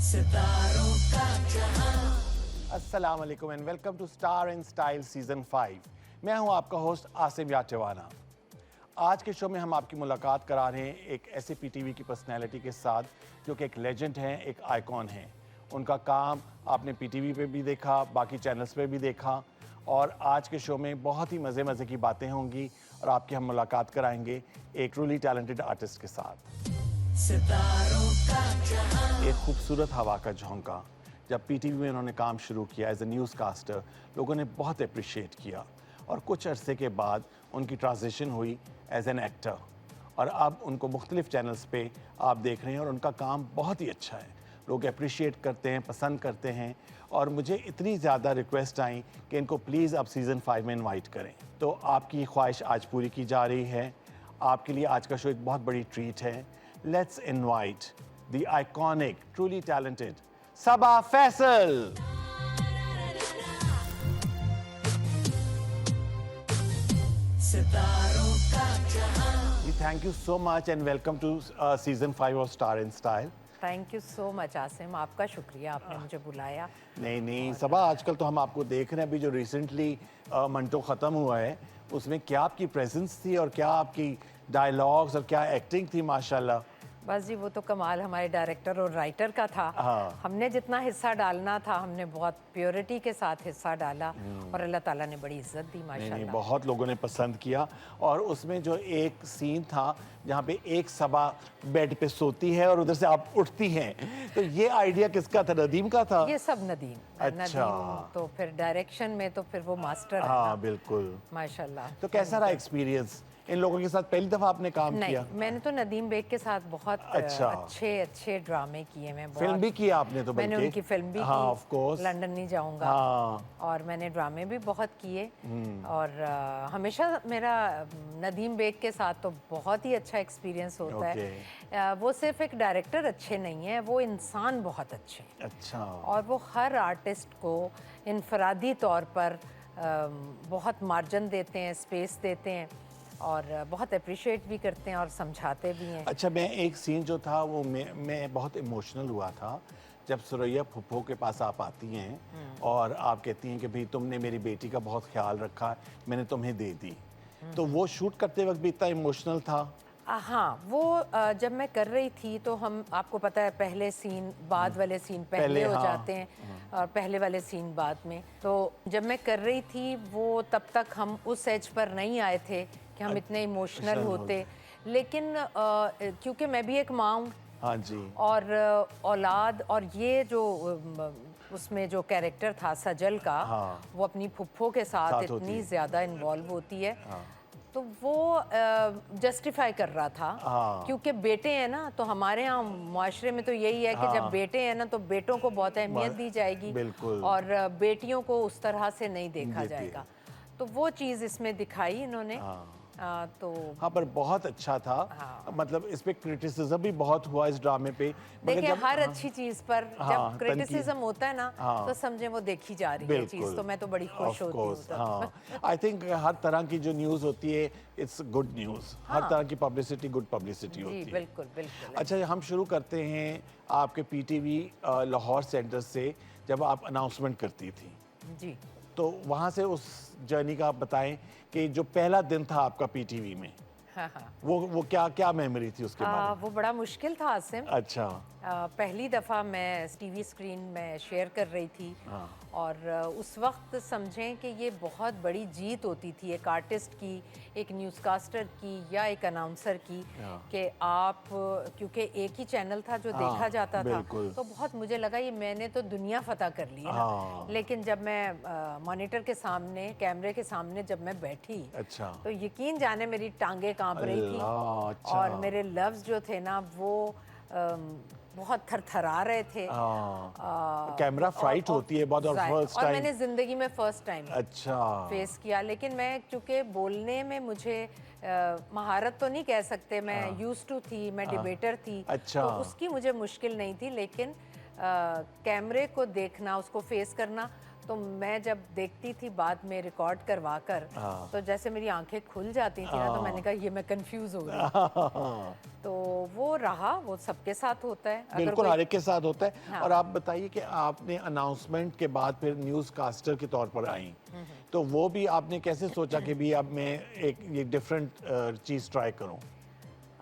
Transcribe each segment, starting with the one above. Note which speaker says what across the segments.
Speaker 1: सितारों का जहां।
Speaker 2: अस्सलाम वालेकुम and welcome to star in style season 5। मैं हूं आपका होस्ट आसिम याचवाना। आज के शो में हम आपकी मुलाकात करा रहे हैं एक ऐसे पीटीवी की पर्सनैलिटी के साथ जो कि एक लेजेंड हैं, एक आइकॉन हैं। उनका काम आपने पीटीवी पे भी देखा, बाकी चैनल्स पे भी देखा, और आज के शो में बहुत ही मज़े मज़े की बातें होंगी और आपकी हम मुलाकात कराएंगे एक ट्रूली टैलेंटेड आर्टिस्ट के साथ।
Speaker 1: सितारों का जहां।
Speaker 2: एक खूबसूरत हवा का झोंका। जब पीटीवी में उन्होंने काम शुरू किया एज ए न्यूज़ कास्टर, लोगों ने बहुत अप्रिशिएट किया, और कुछ अरसे के बाद उनकी ट्रांजिशन हुई एज एन एक्टर, और अब उनको मुख्तलिफ चैनल्स पे आप देख रहे हैं और उनका काम बहुत ही अच्छा है। लोग अप्रिशिएट करते हैं, पसंद करते हैं, और मुझे इतनी ज़्यादा रिक्वेस्ट आई कि इनको प्लीज़ आप सीज़न 5 में इन्वाइट करें। तो आपकी ख्वाहिश आज पूरी की जा रही है। आपके लिए आज का शो एक बहुत बड़ी ट्रीट है। Let's invite the iconic, truly talented Saba Faisal.
Speaker 1: सितारों का जहां।
Speaker 2: Thank you so much and welcome to season 5 of star in style.
Speaker 3: Thank you so much Asim, आपका शुक्रिया, आपने मुझे बुलाया।
Speaker 2: नहीं सबा, आजकल तो हम आपको देख रहे हैं, अभी जो रिसेंटली मंटो ख़त्म हुआ है उसमें क्या आपकी प्रेजेंस थी और क्या आपकी डायलॉग्स और क्या एक्टिंग थी, माशाल्लाह।
Speaker 3: बस जी, वो तो कमाल हमारे डायरेक्टर और राइटर का था।
Speaker 2: हाँ।
Speaker 3: हमने जितना हिस्सा डालना था हमने बहुत प्योरिटी के साथ हिस्सा डाला, और अल्लाह ताला ने बड़ी इज्जत दी
Speaker 2: नहीं,
Speaker 3: माशाल्लाह।
Speaker 2: बहुत लोगों ने पसंद किया। और उसमें जो एक सीन था जहाँ पे एक सबा बेड पे सोती है और उधर से आप उठती हैं, तो ये आइडिया किसका था? नदीम का था?
Speaker 3: ये सब नदीम।
Speaker 2: अच्छा।
Speaker 3: नदीम तो फिर डायरेक्शन में तो फिर वो मास्टर है ना।
Speaker 2: हाँ बिल्कुल।
Speaker 3: माशाल्लाह।
Speaker 2: तो कैसा रहा एक्सपीरियंस? इन लोगों के साथ पहली दफ़ा आपने काम किया?
Speaker 3: नहीं, मैंने तो नदीम बेग के साथ बहुत
Speaker 2: अच्छा।
Speaker 3: अच्छे ड्रामे किए। मैं
Speaker 2: फिल्म भी किया आपने तो?
Speaker 3: मैंने
Speaker 2: बल्कि
Speaker 3: उनकी फिल्म भी
Speaker 2: हाँ,
Speaker 3: की,
Speaker 2: ऑफ कोर्स।
Speaker 3: लंदन नहीं जाऊंगा।
Speaker 2: हाँ।
Speaker 3: और मैंने ड्रामे भी बहुत किए, और हमेशा मेरा नदीम बेग के साथ तो बहुत ही अच्छा एक्सपीरियंस होता है। वो सिर्फ एक डायरेक्टर अच्छे नहीं है, वो इंसान बहुत अच्छे हैं।
Speaker 2: अच्छा।
Speaker 3: और वो हर आर्टिस्ट को इनफरादी तौर पर बहुत मार्जिन देते हैं, स्पेस देते हैं, और बहुत अप्रिशिएट भी करते हैं और समझाते भी हैं।
Speaker 2: अच्छा, मैं एक सीन जो था वो मैं बहुत इमोशनल हुआ था जब सुरैया फुप्पो के पास आप आती हैं और आप कहती हैं कि भाई तुमने मेरी बेटी का बहुत ख्याल रखा, मैंने तुम्हें दे दी। तो वो शूट करते वक्त भी इतना इमोशनल था?
Speaker 3: हाँ, वो जब मैं कर रही थी तो हम, आपको पता है, पहले सीन बाद वाले सीन पहले हो
Speaker 2: हाँ।
Speaker 3: जाते हैं, और पहले वाले सीन बाद में। तो जब मैं कर रही थी वो तब तक हम उस एज पर नहीं आए थे कि हम इतने इमोशनल होते। लेकिन क्योंकि मैं भी एक माँ हूँ,
Speaker 2: हाँ जी।
Speaker 3: और औलाद, और ये जो उसमें जो कैरेक्टर था सजल का,
Speaker 2: हाँ।
Speaker 3: वो अपनी फुप्पो के साथ
Speaker 2: होती
Speaker 3: इतनी
Speaker 2: है।
Speaker 3: ज़्यादा इन्वॉल्व होती है।
Speaker 2: हाँ।
Speaker 3: तो वो जस्टिफाई कर रहा था।
Speaker 2: हाँ।
Speaker 3: क्योंकि बेटे हैं ना, तो हमारे यहाँ मुआशरे में तो यही है कि जब बेटे हैं ना तो बेटों को बहुत अहमियत दी जाएगी,
Speaker 2: बिल्कुल।
Speaker 3: और बेटियों को उस तरह से नहीं देखा
Speaker 2: देती है।
Speaker 3: जाएगा। तो वो चीज़ इसमें दिखाई इन्होंने। तो
Speaker 2: हाँ, पर बहुत अच्छा था।
Speaker 3: हाँ।
Speaker 2: मतलब इस पे क्रिटिसिज्म भी बहुत हुआ इस ड्रामे पे। मगर
Speaker 3: देखिए,
Speaker 2: जब
Speaker 3: हर अच्छी चीज़ पर
Speaker 2: हाँ,
Speaker 3: जब क्रिटिसिज्म होता है ना,
Speaker 2: हाँ।
Speaker 3: तो समझे वो देखी जा रही है चीज़, तो मैं तो बड़ी खुश होती हूँ तब।
Speaker 2: हाँ, आई थिंक हर तरह की जो न्यूज़ होती है इट्स गुड न्यूज़। हर तरह की पब्लिसिटी गुड पब्लिसिटी होती
Speaker 3: जी
Speaker 2: है।
Speaker 3: बिल्कुल बिल्कुल।
Speaker 2: अच्छा, हम शुरू करते हैं आपके पीटीवी लाहौर सेंटर से, जब आप अनाउंसमेंट करती थी।
Speaker 3: जी।
Speaker 2: तो वहाँ से उस जर्नी का आप बताएं कि जो पहला दिन था आपका पीटीवी में,
Speaker 3: हाँ हाँ।
Speaker 2: वो क्या क्या मेमोरी थी उसके बारे में?
Speaker 3: वो बड़ा मुश्किल था आसिम।
Speaker 2: अच्छा।
Speaker 3: पहली दफ़ा मैं टीवी स्क्रीन में शेयर कर रही थी,
Speaker 2: हाँ।
Speaker 3: और उस वक्त समझें कि ये बहुत बड़ी जीत होती थी एक आर्टिस्ट की, एक न्यूज़कास्टर की, या एक अनाउंसर की, कि आप, क्योंकि एक ही चैनल था जो देखा जाता था, तो बहुत मुझे लगा ये मैंने तो दुनिया फतह कर ली है ना। लेकिन जब मैं मॉनिटर के सामने, कैमरे के सामने जब मैं बैठी,
Speaker 2: अच्छा।
Speaker 3: तो यकीन जाने मेरी टांगें कांप रही थी,
Speaker 2: अच्छा।
Speaker 3: और मेरे लफ्ज़ जो थे ना वो बहुत थरथरा रहे थे।
Speaker 2: कैमरा फ्राइट होती है बहुत, और फर्स्ट
Speaker 3: और
Speaker 2: टाइम।
Speaker 3: मैंने ज़िंदगी में फ़र्स्ट टाइम
Speaker 2: अच्छा
Speaker 3: फेस किया। लेकिन मैं, क्योंकि बोलने में मुझे महारत तो नहीं कह सकते, मैं यूज्ड टू थी, मैं डिबेटर थी।
Speaker 2: अच्छा।
Speaker 3: तो उसकी मुझे मुश्किल नहीं थी, लेकिन कैमरे को देखना, उसको फेस करना तो मैं जब देखती थी बाद में रिकॉर्ड करवा कर,
Speaker 2: हाँ।
Speaker 3: तो जैसे मेरी आंखें खुल जाती थी ना, तो मैंने कहा ये मैं कंफ्यूज हो गई। तो वो रहा, वो सबके साथ होता है। अगर
Speaker 2: बिल्कुल
Speaker 3: कोई
Speaker 2: हर एक के साथ होता है।
Speaker 3: हाँ।
Speaker 2: और आप बताइए कि आपने अनाउंसमेंट के बाद फिर न्यूज़ कास्टर के तौर पर आई, तो वो भी आपने कैसे सोचा कि भी अब मैं एक ये डिफरेंट चीज़ ट्राई करूं?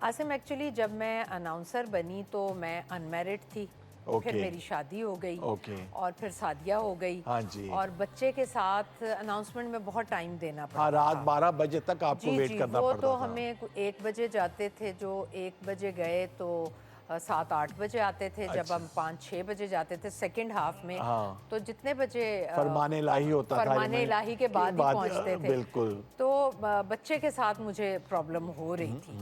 Speaker 3: आसिम, एक्चुअली जब मैं अनाउंसर बनी तो मैं अनमैरिड थी।
Speaker 2: ओके।
Speaker 3: फिर मेरी शादी हो गई।
Speaker 2: ओके।
Speaker 3: और फिर शादियाँ हो गई।
Speaker 2: हाँ जी।
Speaker 3: और बच्चे के साथ अनाउंसमेंट में बहुत टाइम देना पड़ता
Speaker 2: हाँ, रात
Speaker 3: था।
Speaker 2: 12 बजे तक आपको
Speaker 3: जी
Speaker 2: वेट
Speaker 3: जी,
Speaker 2: करना
Speaker 3: वो
Speaker 2: पड़ता
Speaker 3: तो
Speaker 2: था।
Speaker 3: हमें 1 बजे जाते थे, जो 1 बजे गए तो 7-8 बजे आते थे। जब
Speaker 2: अच्छा।
Speaker 3: हम 5-6 बजे जाते थे सेकंड हाफ में,
Speaker 2: हाँ।
Speaker 3: तो जितने बजे
Speaker 2: फरमाने इलाही होता था।
Speaker 3: फरमाने इलाही के बाद ही पहुंचते थे।
Speaker 2: बिल्कुल।
Speaker 3: तो बच्चे के साथ मुझे प्रॉब्लम हो रही थी।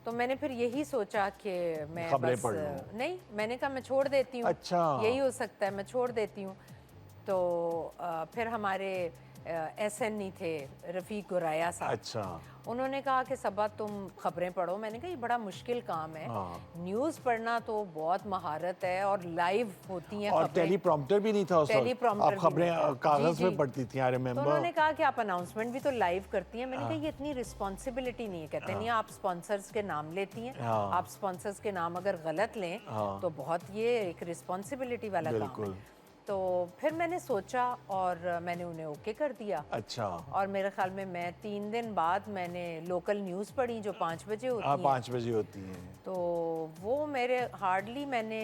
Speaker 3: तो मैंने फिर यही सोचा कि मैं
Speaker 2: खबरें
Speaker 3: बस
Speaker 2: पढ़ लूं।
Speaker 3: नहीं, मैंने कहा मैं छोड़ देती हूँ।
Speaker 2: अच्छा।
Speaker 3: यही हो सकता है, मैं छोड़ देती हूँ। तो फिर हमारे SN थे रफ़ीक गुराया साहब।
Speaker 2: अच्छा।
Speaker 3: उन्होंने कहा कि सबा तुम खबरें पढ़ो। मैंने कहा ये बड़ा मुश्किल काम है।
Speaker 2: हाँ।
Speaker 3: न्यूज़ पढ़ना तो बहुत महारत है और लाइव होती हैं
Speaker 2: और
Speaker 3: खबरें।
Speaker 2: टेलीप्रॉम्प्टर भी नहीं था उस वक्त।
Speaker 3: टेलीप्रॉम्प्टर
Speaker 2: आप
Speaker 3: भी
Speaker 2: खबरें
Speaker 3: नहीं था।
Speaker 2: कागज
Speaker 3: जी,
Speaker 2: में
Speaker 3: जी।
Speaker 2: पढ़ती थी, आई
Speaker 3: तो
Speaker 2: रिमेम्बर।
Speaker 3: उन्होंने कहा कि आप अनाउंसमेंट भी तो लाइव करती हैं। मैंने कहा ये इतनी रिस्पॉन्सिबिलिटी नहीं है। कहते नहीं, आप स्पॉन्सर्स के नाम लेती हैं।
Speaker 2: हाँ।
Speaker 3: आप स्पॉन्सर्स के नाम अगर गलत लें
Speaker 2: हाँ।
Speaker 3: तो बहुत ये एक रिस्पॉन्सिबिलिटी वाला काम
Speaker 2: बिल्कुल।
Speaker 3: है। तो फिर मैंने सोचा और मैंने उन्हें ओके कर दिया।
Speaker 2: अच्छा।
Speaker 3: और मेरे ख्याल में मैं 3 दिन बाद मैंने लोकल न्यूज़ पढ़ी जो 5 बजे होती
Speaker 2: हाँ,
Speaker 3: हैं।
Speaker 2: 5 बजे होती है।
Speaker 3: तो वो मेरे हार्डली मैंने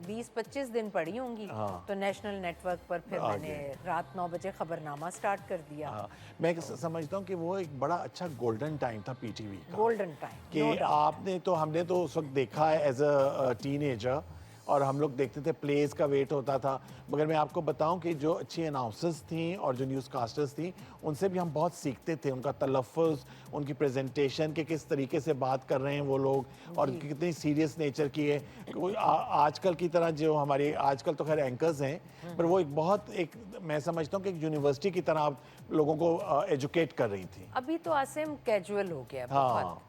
Speaker 3: 20-25 दिन पढ़ी होंगी।
Speaker 2: हाँ।
Speaker 3: तो नेशनल नेटवर्क पर फिर
Speaker 2: आगे।
Speaker 3: मैंने रात 9 बजे खबरनामा स्टार्ट कर दिया।
Speaker 2: हाँ, मैं समझता हूँ कि वो एक बड़ा अच्छा गोल्डन टाइम था पीटीवी का।
Speaker 3: गोल्डन टाइम,
Speaker 2: कि
Speaker 3: नो डाउट।
Speaker 2: आपने तो हमने तो उस वक्त देखा है एज अ टीनेजर, और हम लोग देखते थे, प्लेस का वेट होता था। मगर मैं आपको बताऊं कि जो अच्छी अनाउंसर्स थी और जो न्यूज़ कास्टर्स थी, उनसे भी हम बहुत सीखते थे। उनका तलफ़्फ़ुज़, उनकी प्रेजेंटेशन के किस तरीके से बात कर रहे हैं वो लोग, और कितनी सीरियस नेचर की है। कोई आजकल की तरह जो हमारे आजकल तो खैर एंकर्स हैं, पर वो एक बहुत एक मैं समझता हूँ कि एक यूनिवर्सिटी की तरह आप लोगों को एजुकेट कर रही थी।
Speaker 3: अभी तो आसिम कैजुअल हो गया
Speaker 2: हाँ।
Speaker 3: बहुत।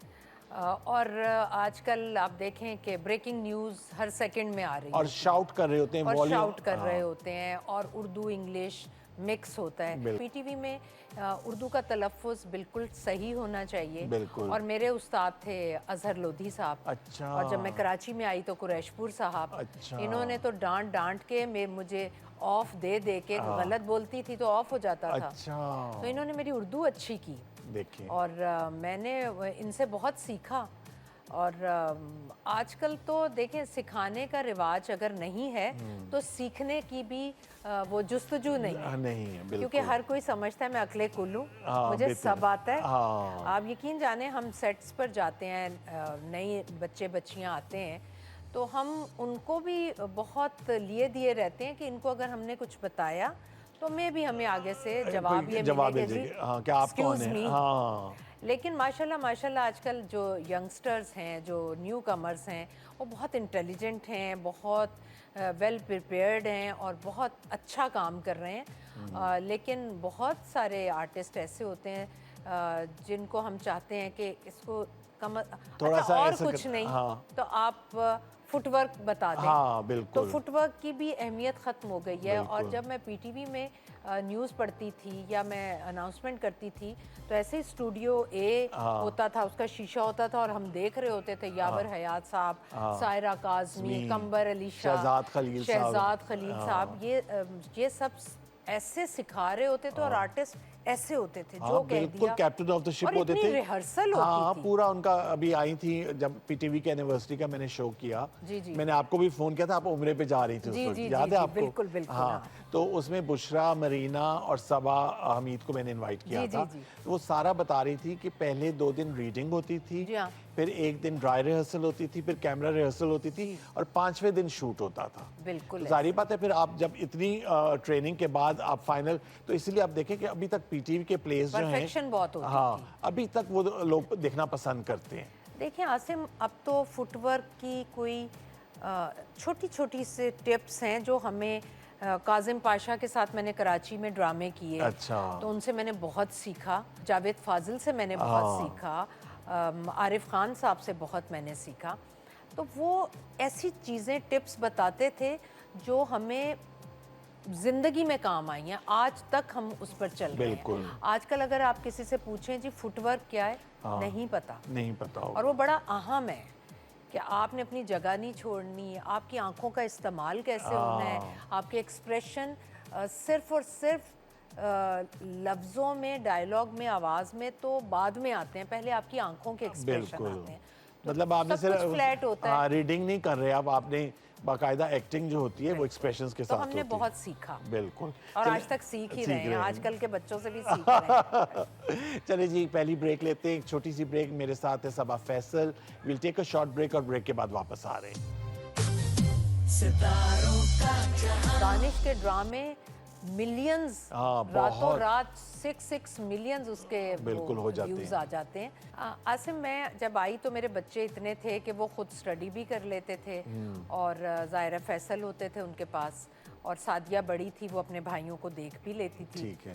Speaker 3: और आजकल आप देखें कि ब्रेकिंग न्यूज़ हर सेकंड में आ रही
Speaker 2: और
Speaker 3: है।
Speaker 2: शाउट कर रहे होते हैं,
Speaker 3: और
Speaker 2: वॉल्यूम।
Speaker 3: शाउट कर रहे होते हैं और उर्दू इंग्लिश मिक्स होता है।
Speaker 2: बिल्कुल।
Speaker 3: पीटीवी में उर्दू का तलफ़्फ़ुज़ बिल्कुल सही होना चाहिए।
Speaker 2: बिल्कुल।
Speaker 3: और मेरे उस्ताद थे अजहर लोधी साहब।
Speaker 2: अच्छा।
Speaker 3: और जब मैं कराची में आई तो कुरैशपुर साहब।
Speaker 2: अच्छा।
Speaker 3: इन्होंने तो डांट डांट के मुझे ऑफ दे दे के, गलत बोलती थी तो ऑफ हो जाता था।
Speaker 2: अच्छा।
Speaker 3: तो इन्होंने मेरी उर्दू अच्छी की।
Speaker 2: देखिए।
Speaker 3: और मैंने इनसे बहुत सीखा। और आजकल तो देखें, सिखाने का रिवाज अगर नहीं है तो सीखने की भी वो जुस्तजू नहीं है।
Speaker 2: नहीं है, बिल्कुल।
Speaker 3: क्योंकि हर कोई समझता है मैं अकले कुल हूँ,
Speaker 2: हाँ,
Speaker 3: मुझे
Speaker 2: बेहतर।
Speaker 3: सब आता है।
Speaker 2: हाँ।
Speaker 3: आप यकीन जाने, हम सेट्स पर जाते हैं, नए बच्चे बच्चियाँ आते हैं, तो हम उनको भी बहुत लिए दिए रहते हैं कि इनको अगर हमने कुछ बताया तो हमें आगे से जवाब ये
Speaker 2: जवाब
Speaker 3: मिलेगा जी,
Speaker 2: दीजिए, हाँ, कि आप कौन
Speaker 3: excuse
Speaker 2: हैं।
Speaker 3: me।
Speaker 2: हाँ।
Speaker 3: लेकिन माशाल्लाह आजकल जो यंगस्टर्स हैं, जो न्यू कमर्स हैं, वो बहुत इंटेलिजेंट हैं, बहुत वेल प्रिपेयर्ड हैं और बहुत अच्छा काम कर रहे हैं। लेकिन बहुत सारे आर्टिस्ट ऐसे होते हैं जिनको हम चाहते हैं कि इसको
Speaker 2: थोड़ा सा
Speaker 3: और
Speaker 2: ऐसा
Speaker 3: कुछ
Speaker 2: कर-
Speaker 3: नहीं,
Speaker 2: हाँ।
Speaker 3: तो आप फुटवर्क बता दें।
Speaker 2: हाँ,
Speaker 3: तो
Speaker 2: बिल्कुल।
Speaker 3: फुटवर्क की भी अहमियत ख़त्म हो गई है। और
Speaker 2: बिल्कुल।
Speaker 3: जब मैं पीटीवी में न्यूज़ पढ़ती थी या मैं अनाउंसमेंट करती थी, तो ऐसे ही स्टूडियो ए
Speaker 2: हाँ।
Speaker 3: होता था, उसका शीशा होता था और हम देख रहे होते थे यावर हयात साहब, सायरा काज़मी,
Speaker 2: ज़मीन,
Speaker 3: कंबर अली शाह,
Speaker 2: शहजाद खलील साहब।
Speaker 3: शहजाद खलील साहब, ये सब ऐसे सिखा रहे होते थे। और आर्टिस्ट ऐसे होते थे जो कह
Speaker 2: बिल्कुल
Speaker 3: दिया।
Speaker 2: कैप्टन ऑफ द शिप
Speaker 3: और
Speaker 2: होते
Speaker 3: इतनी
Speaker 2: थे।
Speaker 3: रिहर्सल
Speaker 2: हाँ,
Speaker 3: होती थी।
Speaker 2: पूरा उनका अभी आई थी जब पीटीवी के एनिवर्सरी का मैंने शो किया।
Speaker 3: जी, जी।
Speaker 2: मैंने आपको भी फोन किया था, आप उम्रे पे जा रही थी उस
Speaker 3: जी,
Speaker 2: वक्त,
Speaker 3: जी,
Speaker 2: याद
Speaker 3: जी,
Speaker 2: है
Speaker 3: जी,
Speaker 2: आपको?
Speaker 3: बिल्कुल, बिल्कुल,
Speaker 2: हाँ,
Speaker 3: हाँ।
Speaker 2: तो उसमें बुशरा, मरीना और सबा हमीद को मैंने इनवाइट किया
Speaker 3: जी, जी,
Speaker 2: था।
Speaker 3: जी।
Speaker 2: तो वो सारा बता रही थी कि पहले 2 दिन रीडिंग होती थी,
Speaker 3: जी हाँ।
Speaker 2: फिर 1 दिन ड्राई रिहर्सल होती थी, फिर कैमरा रिहर्सल होती थी, और 5वें दिन शूट होता था।
Speaker 3: बिल्कुल
Speaker 2: तो जाहिर बात है, फिर आप जब इतनी ट्रेनिंग के बाद आप फाइनल, तो इसलिए आप देखें कि अभी तक पीटीवी के प्लेस जो हैं,
Speaker 3: परफेक्शन बहुत होती
Speaker 2: हाँ,
Speaker 3: थी।
Speaker 2: अभी तक वो लोग देखना पसंद करते हैं।
Speaker 3: देखिए आसिम, अब तो फुटवर्क की कोई छोटी छोटी से टिप्स हैं जो हमें काजिम पाशा के साथ मैंने कराची में ड्रामे किए।
Speaker 2: अच्छा।
Speaker 3: तो उनसे मैंने बहुत सीखा। जावेद फाजिल से मैंने बहुत सीखा। आरिफ खान साहब से बहुत मैंने सीखा। तो वो ऐसी चीज़ें टिप्स बताते थे जो हमें जिंदगी में काम आई हैं, आज तक हम उस पर चल रहे
Speaker 2: बिल्कुल।
Speaker 3: हैं। आजकल अगर आप किसी से पूछें जी फुटवर्क क्या है,
Speaker 2: हाँ।
Speaker 3: नहीं पता।
Speaker 2: नहीं पता होगा।
Speaker 3: और वो बड़ा अहम है कि आपने अपनी जगह नहीं छोड़नी, आपकी आंखों का इस्तेमाल कैसे होना है, आपके एक्सप्रेशन सिर्फ और सिर्फ लफ्ज़ों में, डायलॉग में, आवाज़ में तो बाद में आते हैं, पहले आपकी आंखों के एक्सप्रेशन
Speaker 2: बिल्कुल।
Speaker 3: आते हैं। तो
Speaker 2: मतलब आपने
Speaker 3: सब कुछ फ्लैट होता है।
Speaker 2: हाँ, रीडिंग नहीं कर रहे आप, आपने बाकायदा एक्टिंग जो होती है वो एक्सप्रेशंस के
Speaker 3: तो
Speaker 2: साथ
Speaker 3: हमने
Speaker 2: होती
Speaker 3: बहुत सीखा
Speaker 2: है। बिल्कुल।
Speaker 3: और
Speaker 2: चलिए-
Speaker 3: आज तक सीख ही
Speaker 2: सीख
Speaker 3: रहे हैं,
Speaker 2: हैं।
Speaker 3: आजकल के बच्चों से भी सीख रहे हैं।
Speaker 2: चलिए जी, पहली ब्रेक लेते हैं, एक छोटी सी ब्रेक। मेरे साथ है Saba Faisal. Will take a short break और ब्रेक के बाद वापस आ रहे हैं।
Speaker 1: सितारों का जहां
Speaker 3: दानिश के ड्रामे मिलियंस,
Speaker 2: हाँ,
Speaker 3: रातों
Speaker 2: बहुत।
Speaker 3: रात 6 मिलियंस उसके
Speaker 2: बिल्कुल हो जाते
Speaker 3: व्यूज
Speaker 2: हैं।
Speaker 3: आ जाते हैं। आसिम, मैं जब आई तो मेरे बच्चे इतने थे कि वो खुद स्टडी भी कर लेते थे और ज़ाहिरा फैसल होते थे उनके पास, और सादिया बड़ी थी, वो अपने भाइयों को देख भी लेती थी।
Speaker 2: ठीक है।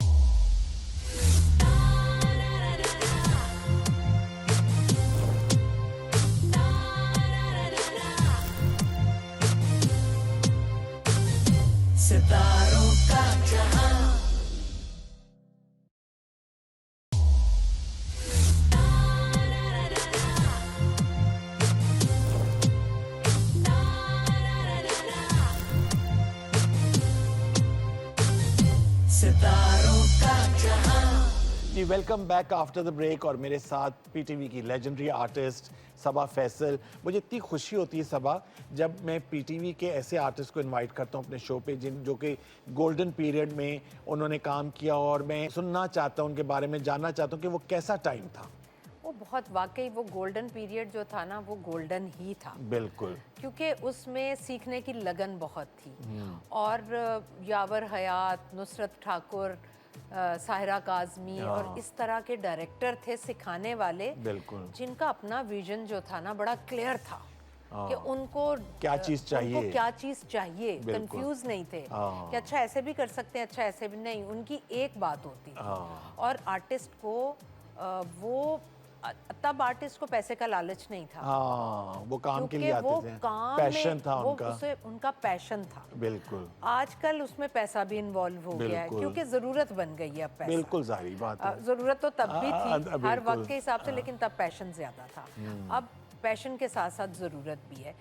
Speaker 1: सितारों का जहां सितारों का जहां
Speaker 2: जी, welcome back after the break. और मेरे साथ पीटीवी की लेजेंडरी आर्टिस्ट सबा फैसल। मुझे इतनी खुशी होती है सबा, जब मैं पीटीवी के ऐसे आर्टिस्ट को इनवाइट करता हूँ अपने शो पे जिन जो कि गोल्डन पीरियड में उन्होंने काम किया, और मैं सुनना चाहता हूँ उनके बारे में, जानना चाहता हूँ कि वो कैसा टाइम था।
Speaker 3: वो बहुत, वाकई वो गोल्डन पीरियड जो था ना, वो गोल्डन ही था,
Speaker 2: बिल्कुल।
Speaker 3: क्योंकि उसमें सीखने की लगन बहुत थी। और यावर हयात, नुसरत ठाकुर, साहिरा काज़मी और इस तरह के डायरेक्टर थे सिखाने वाले,
Speaker 2: बिल्कुल।
Speaker 3: जिनका अपना विजन जो था ना बड़ा क्लियर था कि उनको
Speaker 2: क्या चीज़ चाहिए।
Speaker 3: उनको क्या चीज़ चाहिए,
Speaker 2: बिल्कुल।
Speaker 3: कंफ्यूज नहीं थे
Speaker 2: हाँ।
Speaker 3: कि अच्छा ऐसे भी कर सकते हैं, अच्छा ऐसे भी नहीं। उनकी एक बात होती थी, और आर्टिस्ट को वो तब आर्टिस्ट को पैसे का लालच नहीं था,
Speaker 2: हाँ, वो काम के लिए
Speaker 3: क्योंकि वो
Speaker 2: आते थे,
Speaker 3: काम
Speaker 2: पैशन
Speaker 3: में
Speaker 2: था
Speaker 3: वो
Speaker 2: उनका।
Speaker 3: उसे उनका पैशन था।
Speaker 2: बिल्कुल।
Speaker 3: आजकल उसमें पैसा भी इन्वॉल्व हो गया है,
Speaker 2: बिल्कुल।
Speaker 3: क्योंकि ज़रूरत बन गई है अब पैसा।
Speaker 2: बिल्कुल जाहिर बात है।
Speaker 3: ज़रूरत तो तब भी थी हर
Speaker 2: बिल्कुल।
Speaker 3: वक्त के हिसाब से, लेकिन तब पैशन ज़्यादा था। अब पैशन के साथ साथ ज़रूरत भी है।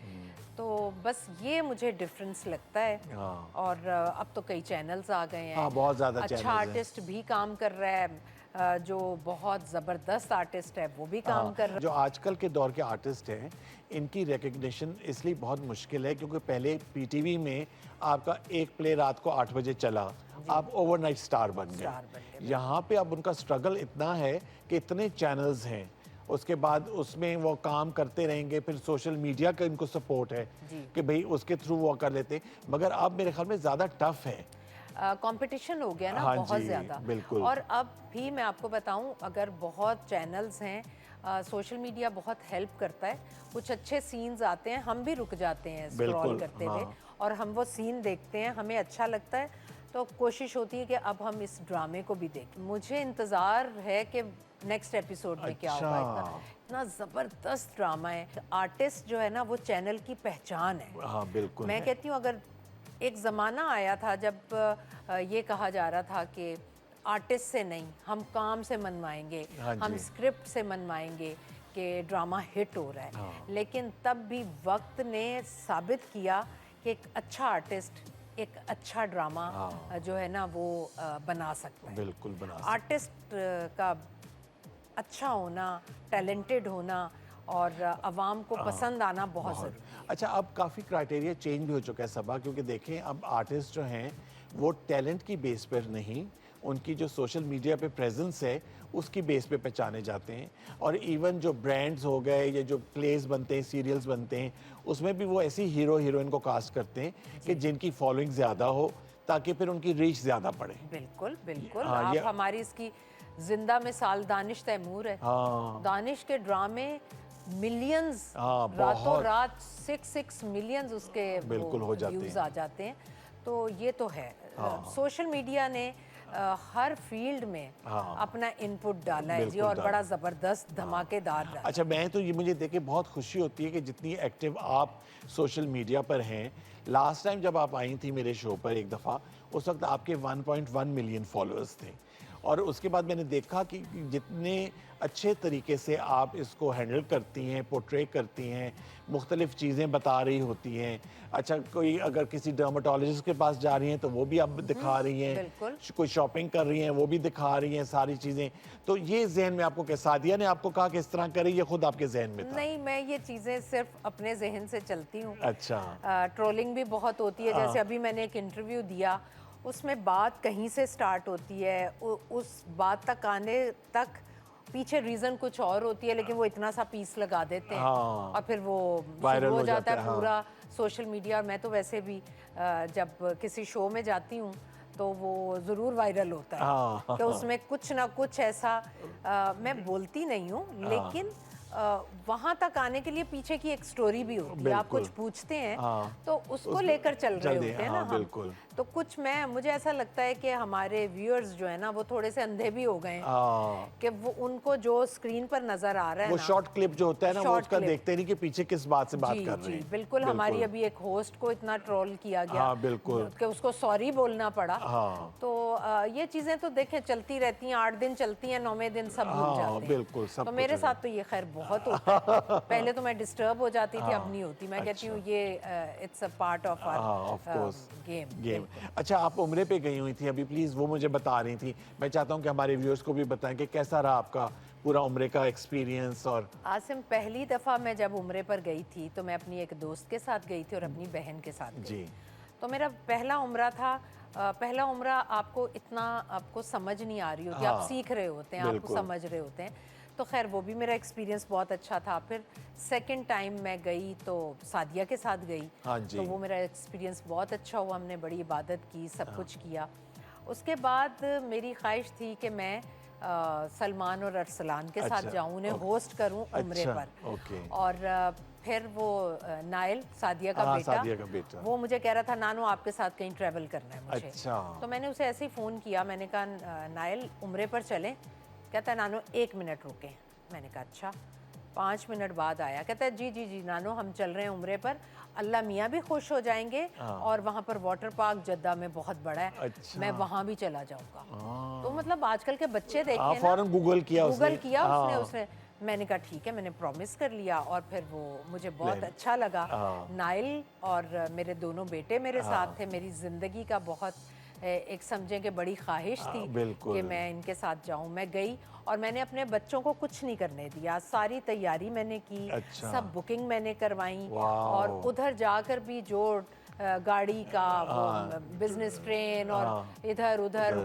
Speaker 3: तो बस ये मुझे डिफरेंस लगता है।
Speaker 2: हाँ।
Speaker 3: और अब तो कई चैनल्स आ गए हैं।
Speaker 2: हाँ, बहुत ज़्यादा
Speaker 3: अच्छा
Speaker 2: channels हैं।
Speaker 3: आर्टिस्ट भी काम कर रहा है, जो बहुत ज़बरदस्त आर्टिस्ट है वो भी काम कर रहा है।
Speaker 2: जो आजकल के दौर के आर्टिस्ट हैं, इनकी रिकग्निशन इसलिए बहुत मुश्किल है क्योंकि पहले पीटीवी में आपका एक प्ले रात को 8 बजे चला, आप ओवरनाइट स्टार बन
Speaker 3: स्टार बन
Speaker 2: गए। यहाँ पे अब उनका स्ट्रगल इतना है कि इतने चैनल्स हैं, उसके बाद उसमें वो काम करते रहेंगे, फिर सोशल मीडिया का इनको सपोर्ट है कि भाई उसके थ्रू वो कर लेते हैं, मगर अब मेरे ख्याल में ज़्यादा टफ है।
Speaker 3: कंपटीशन हो गया ना
Speaker 2: हाँ
Speaker 3: बहुत
Speaker 2: जी,
Speaker 3: ज़्यादा।
Speaker 2: बिल्कुल।
Speaker 3: और अब भी मैं आपको बताऊं, अगर बहुत चैनल्स हैं, सोशल मीडिया बहुत हेल्प करता है। कुछ अच्छे सीन्स आते हैं, हम भी रुक जाते हैं स्क्रॉल
Speaker 2: बिल्कुल,
Speaker 3: करते हुए,
Speaker 2: हाँ।
Speaker 3: और हम वो सीन देखते हैं, हमें अच्छा लगता है, तो कोशिश होती है कि अब हम इस ड्रामे को भी देखें। मुझे इंतज़ार है कि नेक्स्ट एपिसोड में क्या होगा।
Speaker 2: अच्छा।
Speaker 3: इतना ज़बरदस्त ड्रामा है। आर्टिस्ट जो है ना, वो चैनल की पहचान है।
Speaker 2: हाँ, बिल्कुल
Speaker 3: मैं
Speaker 2: है।
Speaker 3: कहती हूँ, अगर एक ज़माना आया था जब ये कहा जा रहा था कि आर्टिस्ट से नहीं, हम काम से मनवाएंगे,
Speaker 2: हाँ
Speaker 3: हम
Speaker 2: जी।
Speaker 3: स्क्रिप्ट से मनवाएंगे कि ड्रामा हिट हो रहा है। लेकिन तब भी वक्त ने साबित किया कि एक अच्छा आर्टिस्ट एक अच्छा ड्रामा जो है ना वो बना सकता है।
Speaker 2: बिल्कुल बना सकते।
Speaker 3: आर्टिस्ट का अच्छा होना, टैलेंटेड होना और आवाम को पसंद आना बहुत ज़रूरी है।
Speaker 2: अच्छा, अब काफ़ी क्राइटेरिया चेंज भी हो चुका है सबा, क्योंकि देखें अब आर्टिस्ट जो हैं वो टैलेंट की बेस पर नहीं, उनकी जो सोशल मीडिया पे प्रेजेंस है उसकी बेस पे पहचाने जाते हैं। और इवन जो ब्रांड्स हो गए या जो प्लेस बनते हैं, सीरियल्स बनते हैं, उसमें भी वो ऐसी हीरो हीरोइन को कास्ट करते हैं कि जिनकी फॉलोइंग ज़्यादा हो, ताकि फिर उनकी रीच ज़्यादा बढ़े।
Speaker 3: बिल्कुल बिल्कुल।
Speaker 2: हाँ,
Speaker 3: आप
Speaker 2: ये-
Speaker 3: हमारी इसकी जिंदा मिसाल दानिश तैमूर है।
Speaker 2: हाँ।
Speaker 3: दानिश के ड्रामे मिलियंस,
Speaker 2: हाँ,
Speaker 3: रातों
Speaker 2: बहुत।
Speaker 3: रात 6 मिलियंस उसके
Speaker 2: बिल्कुल हो जाते
Speaker 3: व्यूज
Speaker 2: हैं।
Speaker 3: आ जाते हैं। तो ये तो है। सोशल मीडिया ने हर फील्ड में
Speaker 2: हाँ।
Speaker 3: अपना इनपुट डाला है जी,
Speaker 2: बिल्कुल
Speaker 3: और
Speaker 2: डाला।
Speaker 3: बड़ा ज़बरदस्त धमाकेदार डाला।
Speaker 2: अच्छा, मैं तो ये मुझे देख के बहुत खुशी होती है कि जितनी एक्टिव आप सोशल मीडिया पर हैं। लास्ट टाइम जब आप आई थी मेरे शो पर एक दफ़ा, उस वक्त आपके 1.1 मिलियन फॉलोअर्स थे, और उसके बाद मैंने देखा कि जितने अच्छे तरीके से आप इसको हैंडल करती हैं, पोर्ट्रे करती हैं, मुख्तलिफ़ चीज़ें बता रही होती हैं। अच्छा, कोई अगर किसी डर्माटोलॉजिस्ट के पास जा रही हैं तो वो भी आप दिखा रही हैं,
Speaker 3: बिल्कुल।
Speaker 2: कोई शॉपिंग कर रही हैं वो भी दिखा रही हैं सारी चीज़ें। तो ये जहन में आपको कैसा, सादिया ने आपको कहा कि इस तरह करें, ये खुद आपके जहन में था?
Speaker 3: नहीं, मैं ये चीज़ें सिर्फ अपने जहन से चलती हूँ।
Speaker 2: अच्छा।
Speaker 3: ट्रोलिंग भी बहुत होती है, जैसे अभी मैंने एक इंटरव्यू दिया, उसमें बात कहीं से स्टार्ट होती है, उस बात तक आने तक पीछे रीज़न कुछ और होती है, लेकिन वो इतना सा पीस लगा देते हैं
Speaker 2: हाँ।
Speaker 3: और फिर वो
Speaker 2: वायरल
Speaker 3: शुरू
Speaker 2: हो
Speaker 3: हो जाता
Speaker 2: जाता
Speaker 3: है
Speaker 2: है, हाँ।
Speaker 3: पूरा सोशल मीडिया। मैं तो वैसे भी जब किसी शो में जाती हूँ तो वो ज़रूर वायरल होता है
Speaker 2: हाँ।
Speaker 3: कि उसमें कुछ ना कुछ ऐसा मैं बोलती नहीं हूँ, लेकिन वहाँ तक आने के लिए पीछे की एक स्टोरी भी होती है। आप
Speaker 2: बिल्कुल।
Speaker 3: कुछ पूछते हैं
Speaker 2: हाँ।
Speaker 3: तो उसको लेकर चल रहे
Speaker 2: चल दिए,
Speaker 3: होते हैं ना
Speaker 2: हाँ,
Speaker 3: हम।
Speaker 2: बिल्कुल।
Speaker 3: तो कुछ मुझे ऐसा लगता है कि हमारे व्यूअर्स जो है ना वो थोड़े से अंधे भी हो गए हैं
Speaker 2: हाँ।
Speaker 3: कि वो उनको जो स्क्रीन पर नजर आ रहा है
Speaker 2: वो
Speaker 3: ना,
Speaker 2: शॉर्ट क्लिप जो होता है ना, वो
Speaker 3: शॉर्ट
Speaker 2: उसका
Speaker 3: क्लिप।
Speaker 2: देखते नहीं कि पीछे किस बात से बात
Speaker 3: जी
Speaker 2: कर रहे
Speaker 3: जी
Speaker 2: हैं।
Speaker 3: बिल्कुल। हमारी अभी एक होस्ट को इतना ट्रोल किया गया,
Speaker 2: हाँ, बिल्कुल।
Speaker 3: कि उसको सॉरी बोलना पड़ा।
Speaker 2: हाँ।
Speaker 3: तो ये चीजें तो देखें चलती रहती हैं, 8 दिन चलती हैं, 9वें दिन सब भूल
Speaker 2: हाँ,
Speaker 3: जाते हैं।
Speaker 2: बिल्कुल, सब
Speaker 3: तो
Speaker 2: कुछ
Speaker 3: मेरे
Speaker 2: है।
Speaker 3: साथ तो ये खैर बहुत होता है। पहले तो मैं डिस्टर्ब हो जाती थी, अब नहीं होती। मैं कहती हूँ ये इट्स अ पार्ट ऑफ
Speaker 2: हाँ, ऑफ
Speaker 3: आवर
Speaker 2: कोर्स
Speaker 3: गेम।
Speaker 2: अच्छा, आप उम्रे पे गई हुई थी अभी, प्लीज़ वो मुझे बता रही थी। मैं चाहता हूँ कि हमारे व्यूअर्स को भी बताएं कि कैसा रहा आपका पूरा उम्रे का एक्सपीरियंस। और
Speaker 3: आसिम, पहली दफ़ा मैं जब उम्रे पर गई थी तो मैं अपनी एक दोस्त के साथ गई थी और अपनी बहन के साथ गई।
Speaker 2: जी।
Speaker 3: तो मेरा पहला उम्रा था। पहला उम्रा आपको समझ नहीं आ रही होती, आप
Speaker 2: हाँ,
Speaker 3: सीख रहे होते हैं, आपको
Speaker 2: बिल्कुल।
Speaker 3: समझ रहे होते हैं। तो खैर वो भी मेरा एक्सपीरियंस बहुत अच्छा था। फिर सेकंड टाइम मैं गई तो सादिया के साथ गई।
Speaker 2: हाँ जी।
Speaker 3: तो वो मेरा एक्सपीरियंस बहुत अच्छा हुआ। हमने बड़ी इबादत की, सब कुछ किया। उसके बाद मेरी ख्वाहिश थी कि मैं सलमान और अरसलान के साथ
Speaker 2: अच्छा,
Speaker 3: जाऊं, उन्हें
Speaker 2: ओके।
Speaker 3: होस्ट करूं उम्रे
Speaker 2: अच्छा,
Speaker 3: पर।
Speaker 2: ओके।
Speaker 3: और फिर वो नाइल, सादिया का
Speaker 2: हाँ,
Speaker 3: बेटा,
Speaker 2: सादिया का बेटा।
Speaker 3: वो मुझे कह रहा था नानू आपके साथ कहीं ट्रैवल करना है मुझे।
Speaker 2: अच्छा।
Speaker 3: तो मैंने उसे ऐसे ही फ़ोन किया, मैंने कहा नाइल उम्रे पर चलें? कहता है नानू 1 मिनट रुकें। मैंने कहा अच्छा। 5 मिनट बाद आया, कहता है जी जी जी नानू हम चल रहे हैं उम्रे पर, अल्लाह मियाँ भी खुश हो जाएंगे, और वहाँ पर वाटर पार्क जद्दा में बहुत बड़ा है,
Speaker 2: अच्छा।
Speaker 3: मैं वहाँ भी चला जाऊँगा। तो मतलब आजकल के बच्चे देखे
Speaker 2: हाँ,
Speaker 3: ना,
Speaker 2: फौरन गूगल किया
Speaker 3: गूगल किया
Speaker 2: हाँ।
Speaker 3: उसने। मैंने कहा ठीक है, मैंने प्रॉमिस कर लिया। और फिर वो मुझे बहुत
Speaker 2: प्लान।
Speaker 3: अच्छा लगा।
Speaker 2: हाँ।
Speaker 3: नाइल और मेरे दोनों बेटे मेरे साथ थे। मेरी ज़िंदगी का बहुत एक समझें कि बड़ी ख्वाहिश थी
Speaker 2: बिल्कुल।
Speaker 3: कि मैं इनके साथ जाऊं। मैं गई और मैंने अपने बच्चों को कुछ नहीं करने दिया। सारी तैयारी मैंने की,
Speaker 2: अच्छा।
Speaker 3: सब बुकिंग मैंने करवाई।
Speaker 2: वाह।
Speaker 3: और उधर जाकर भी जो गाड़ी का वो बिजनेस ट्रेन और इधर उधर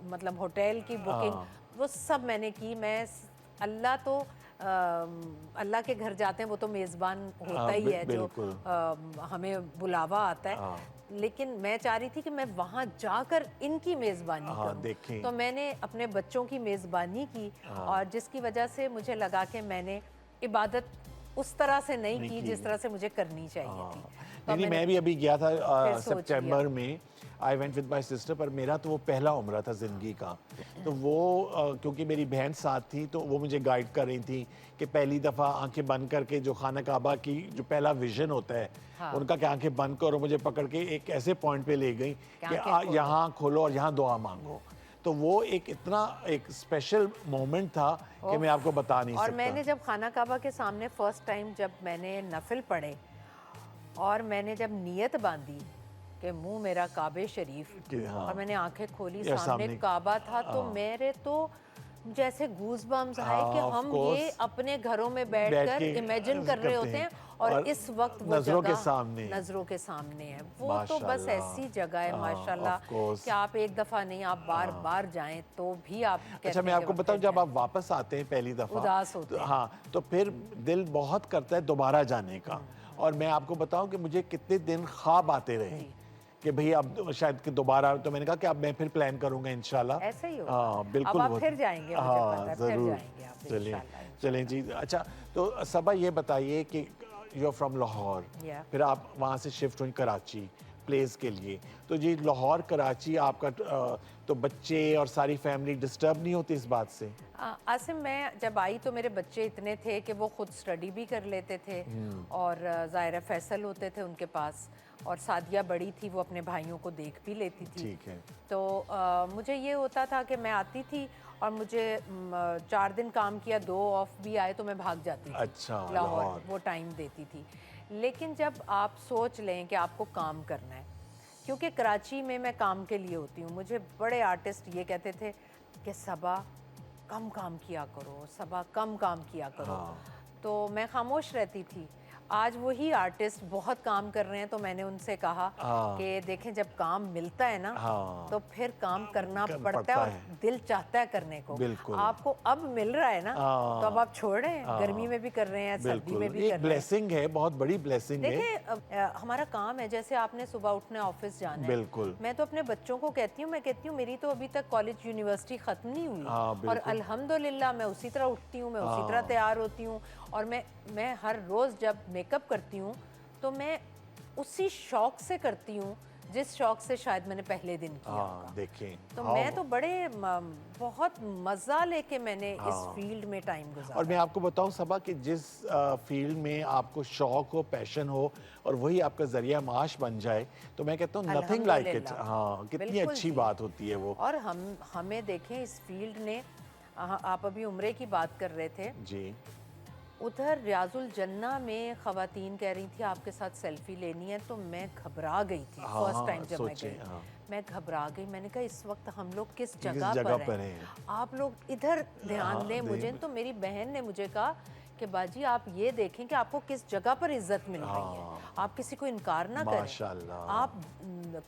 Speaker 3: मतलब होटल की बुकिंग, वो सब मैंने की। मैं अल्लाह तो अल्लाह के घर जाते हैं, वो तो मेज़बान होता ही है जो हमें बुलावा आता है। लेकिन मैं चाह रही थी कि मैं वहाँ जाकर इनकी मेज़बानी करूं। तो मैंने अपने बच्चों की मेज़बानी की, और जिसकी वजह से मुझे लगा कि मैंने इबादत उस तरह से नहीं की जिस तरह से मुझे करनी चाहिए थी। तो
Speaker 2: नहीं, मैं भी अभी गया था सितंबर में, I went with my sister, पर मेरा तो वो पहला उम्रा था ज़िंदगी का। तो वो क्योंकि मेरी बहन साथ थी तो वो मुझे गाइड कर रही थी कि पहली दफ़ा आंखें बंद करके जो खाना काबा की जो पहला विजन होता है, हाँ। उनका कि आंखें बंद करो, मुझे पकड़ के एक ऐसे पॉइंट पे ले गई कि यहाँ खोलो और यहाँ दुआ मांगो। तो वो इतना एक स्पेशल मोमेंट था कि मैं आपको बता नहीं सकता।
Speaker 3: और मैंने जब खाना काबा के सामने फर्स्ट टाइम जब मैंने नफिल पढ़े और मैंने जब नियत बांधी कि मुंह मेरा काबे शरीफ,
Speaker 2: हाँ।
Speaker 3: और मैंने आंखें खोली, सामने काबा था, तो मेरे तो जैसे गूज बम्स आए कि हम ये अपने घरों में बैठकर इमेजिन कर रहे होते हैं, और इस वक्त वो
Speaker 2: नजरों के
Speaker 3: सामने है। वो तो बस ऐसी जगह है माशाल्लाह कि आप एक दफा नहीं, आप बार बार जाएं तो भी आप
Speaker 2: अच्छा, मैं आपको बताऊं, जब आप वापस आते हैं पहली दफा
Speaker 3: उदास होते हैं।
Speaker 2: हाँ, तो फिर दिल बहुत करता है दोबारा जाने का। और मैं आपको बताऊं कि मुझे कितने दिन ख्वाब आते रहे कि भाई अब शायद कि दोबारा, तो मैंने कहा कि अब मैं फिर प्लान करूंगा इंशाल्लाह।
Speaker 3: ऐसे ही होगा।
Speaker 2: हाँ, बिल्कुल।
Speaker 3: अब आप फिर जाएंगे, मुझे पता है, फिर जाएंगे आप इंशाल्लाह।
Speaker 2: चलें जी। अच्छा, तो सबा ये बताइए कि यू आर फ्रॉम लाहौर, फिर आप वहाँ से शिफ्ट हुई कराची, प्लेस के लिए। तो जी लाहौर कराची आपका तो बच्चे और सारी फैमिली डिस्टर्ब नहीं होती इस बात से?
Speaker 3: आसिम, मैं जब आई तो मेरे बच्चे इतने थे कि वो खुद स्टडी भी कर लेते थे और ज़ाहिर फैसल होते थे उनके पास, और सादिया बड़ी थी, वो अपने भाइयों को देख भी लेती थी।
Speaker 2: ठीक है।
Speaker 3: तो मुझे ये होता था कि मैं आती थी और मुझे 4 दिन काम किया, 2 ऑफ भी आए तो मैं भाग जाती थी।
Speaker 2: अच्छा,
Speaker 3: लाहौर
Speaker 2: लाहौर।
Speaker 3: वो टाइम देती थी। लेकिन जब आप सोच लें कि आपको काम करना है, क्योंकि कराची में मैं काम के लिए होती हूँ, मुझे बड़े आर्टिस्ट ये कहते थे कि सबा कम काम किया करो, सबा कम काम किया करो। तो मैं खामोश रहती थी। आज वही आर्टिस्ट बहुत काम कर रहे हैं, तो मैंने उनसे कहा कि देखें, जब काम मिलता है ना तो फिर काम करना पड़ता है और दिल चाहता है करने को।
Speaker 2: बिल्कुल।
Speaker 3: आपको अब मिल रहा है ना, तो अब आप छोड़ रहे हैं। गर्मी में भी कर रहे हैं, सर्दी में भी कर रहे हैं।
Speaker 2: ब्लेसिंग है, बहुत बड़ी ब्लेसिंग है।
Speaker 3: देखिए, हमारा काम है, जैसे आपने सुबह उठने ऑफिस जाना है।
Speaker 2: बिल्कुल।
Speaker 3: मैं तो अपने बच्चों को कहती हूँ, मैं कहती हूँ मेरी तो अभी तक कॉलेज यूनिवर्सिटी ख़त्म नहीं हुई, और अल्हम्दुलिल्लाह मैं उसी तरह उठती हूँ, मैं उसी तरह तैयार होती हूँ, और मैं हर रोज़ जब मेकअप करती हूँ तो मैं उसी शौक से करती हूँ जिस शौक से शायद मैंने पहले दिन किया होगा।
Speaker 2: देखें,
Speaker 3: तो मैं तो बहुत मज़ा लेके मैंने इस फील्ड में टाइम गुजारा।
Speaker 2: और मैं आपको बताऊं सबा कि जिस फील्ड में आपको शौक हो, पैशन हो, और वही आपका जरिया माश बन जाए, तो मैं कहता हूँ नथिंग लाइक इट। हाँ, कितनी
Speaker 3: बिल्कुल
Speaker 2: अच्छी
Speaker 3: जी।
Speaker 2: बात होती है वो।
Speaker 3: और हमें देखें, इस फील्ड ने, आप अभी उम्रे की बात कर रहे थे
Speaker 2: जी।
Speaker 3: उधर रियाजुल जन्ना में ख़वातीन कह रही थी आपके साथ सेल्फी लेनी है, तो मैं घबरा गई थी। फर्स्ट टाइम जब मैं गई, मैं घबरा गई। मैंने कहा इस वक्त हम लोग किस जगह पर हैं? आप लोग इधर ध्यान दें मुझे। तो मेरी बहन ने मुझे कहा कि बाजी आप ये देखें कि आपको किस जगह पर इज्जत मिल रही है, आप किसी को इनकार ना करें।
Speaker 2: माशाल्लाह।
Speaker 3: आप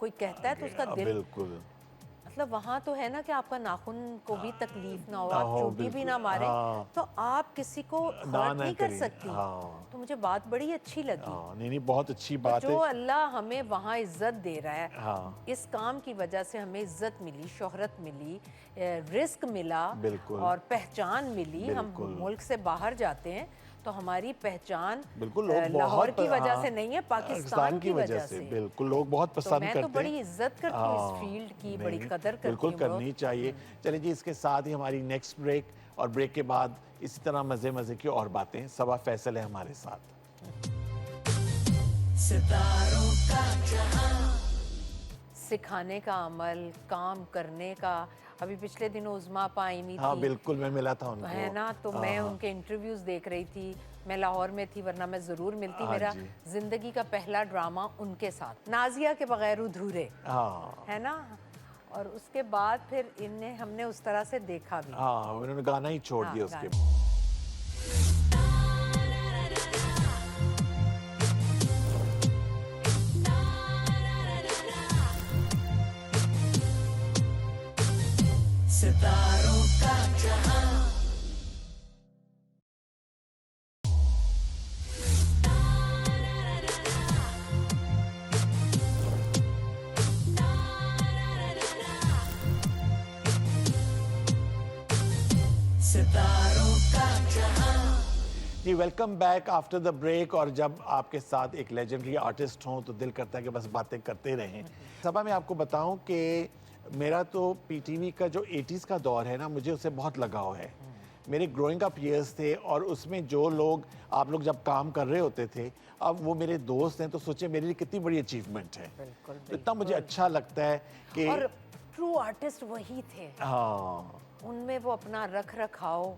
Speaker 3: कोई कहता है तो उसका दिल,
Speaker 2: बिल्कुल,
Speaker 3: मतलब वहाँ तो है ना कि आपका नाखून को भी तकलीफ ना हो, आप चोटी भी ना मारे, तो आप किसी को हर्ट नहीं कर सकती। तो मुझे बात बड़ी अच्छी लगी।
Speaker 2: नहीं, बहुत अच्छी बात है।
Speaker 3: जो अल्लाह हमें वहाँ इज्जत दे रहा है, इस काम की वजह से हमें इज्जत मिली, शोहरत मिली, रिस्क मिला और पहचान मिली। हम मुल्क से बाहर जाते हैं तो हमारी पहचान लाहौर की वजह से नहीं है, पाकिस्तान की वजह से।
Speaker 2: बिल्कुल, लोग बहुत पसंद करते हैं।
Speaker 3: मैं तो बड़ी इज्जत करती हूँ इस फील्ड की, बड़ी कदर करती हूँ।
Speaker 2: बिल्कुल करनी चाहिए। चलिए जी, इसके साथ ही हमारी नेक्स्ट ब्रेक, और ब्रेक के बाद इसी तरह मजे मजे की और बातें। सबा फैसल है हमारे साथ।
Speaker 1: सितारों का जहां,
Speaker 3: सिखाने का अमल, काम करने का। अभी पिछले दिनों उज़मा पाइमी थी।
Speaker 2: हाँ बिल्कुल, मैं मिला था उनको,
Speaker 3: है ना, तो मैं उनके इंटरव्यूज देख रही थी। मैं लाहौर में थी, वरना मैं ज़रूर मिलती। मेरा जिंदगी का पहला ड्रामा उनके साथ, नाजिया के बगैर अधूरे, है ना। और उसके बाद फिर इन्हें हमने उस तरह से देखा भी।
Speaker 2: उन्होंने गाना ही छोड़ दिया उसके।
Speaker 1: सितारों का जहां, सितारों का जहां।
Speaker 2: जी, welcome back after the break. और जब आपके साथ एक लेजेंडरी आर्टिस्ट हों तो दिल करता है कि बस बातें करते रहें। सबा, मैं आपको बताऊं कि मेरा तो पीटीवी का जो 80s का दौर है ना, मुझे उससे बहुत लगाव है। मेरे ग्रोइंग अप ईयर्स थे, और उसमें जो लोग, आप लोग जब काम कर रहे होते थे, अब वो मेरे दोस्त हैं, तो सोचे मेरे लिए कितनी बड़ी अचीवमेंट है। तो इतना मुझे अच्छा लगता है कि,
Speaker 3: और ट्रू आर्टिस्ट वही थे। उनमें वो अपना रख रखाव,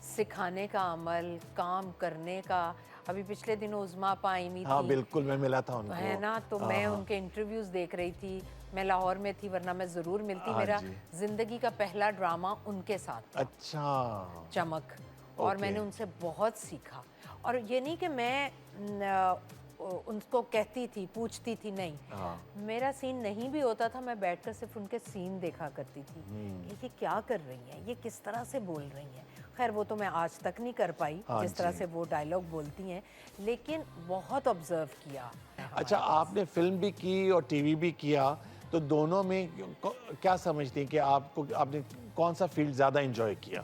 Speaker 3: सिखाने का अमल, काम करने का। अभी पिछले दिनों उज़मा पाइमी थी।
Speaker 2: बिल्कुल, मैं मिला था उनको,
Speaker 3: है ना, तो मैं उनके इंटरव्यूज देख रही थी। मैं लाहौर में थी, वरना मैं ज़रूर मिलती। मेरा जिंदगी का पहला ड्रामा उनके साथ।
Speaker 2: अच्छा।
Speaker 3: चमक। और मैंने उनसे बहुत सीखा। और ये नहीं कि मैं उनको कहती थी, पूछती थी, नहीं। मेरा सीन नहीं भी होता था, मैं बैठकर सिर्फ उनके सीन देखा करती थी। ये क्या कर रही हैं, ये किस तरह से बोल रही हैं। खैर वो तो मैं आज तक नहीं कर पाई जिस तरह से वो डायलॉग बोलती हैं, लेकिन बहुत ऑब्जर्व किया।
Speaker 2: अच्छा, आपने फिल्म भी की और टीवी भी किया, तो दोनों में क्या समझती हैं कि आपने कौन सा फील्ड ज़्यादा एंजॉय किया?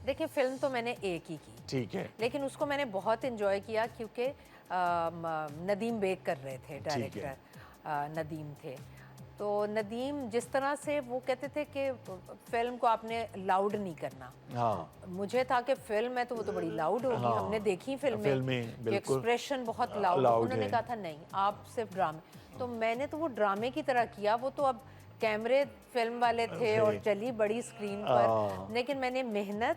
Speaker 3: देखिए, फिल्म तो मैंने एक ही की,
Speaker 2: ठीक है,
Speaker 3: लेकिन उसको मैंने बहुत एंजॉय किया क्योंकि नदीम बेग कर रहे थे डायरेक्टर। नदीम थे। तो नदीम जिस तरह से वो कहते थे कि फिल्म को आपने लाउड नहीं करना,
Speaker 2: हाँ
Speaker 3: मुझे था कि फिल्म है तो वो तो बड़ी लाउड होगी।
Speaker 2: हाँ,
Speaker 3: हमने देखी फिल्में
Speaker 2: फिल्में,
Speaker 3: कि
Speaker 2: बिल्कुल।
Speaker 3: एक्सप्रेशन बहुत लाउड,
Speaker 2: लाउड
Speaker 3: उन्होंने
Speaker 2: है।
Speaker 3: कहा था नहीं आप सिर्फ ड्रामे। तो मैंने तो वो ड्रामे की तरह किया, वो तो अब कैमरे फिल्म वाले थे और चली बड़ी स्क्रीन पर, लेकिन मैंने मेहनत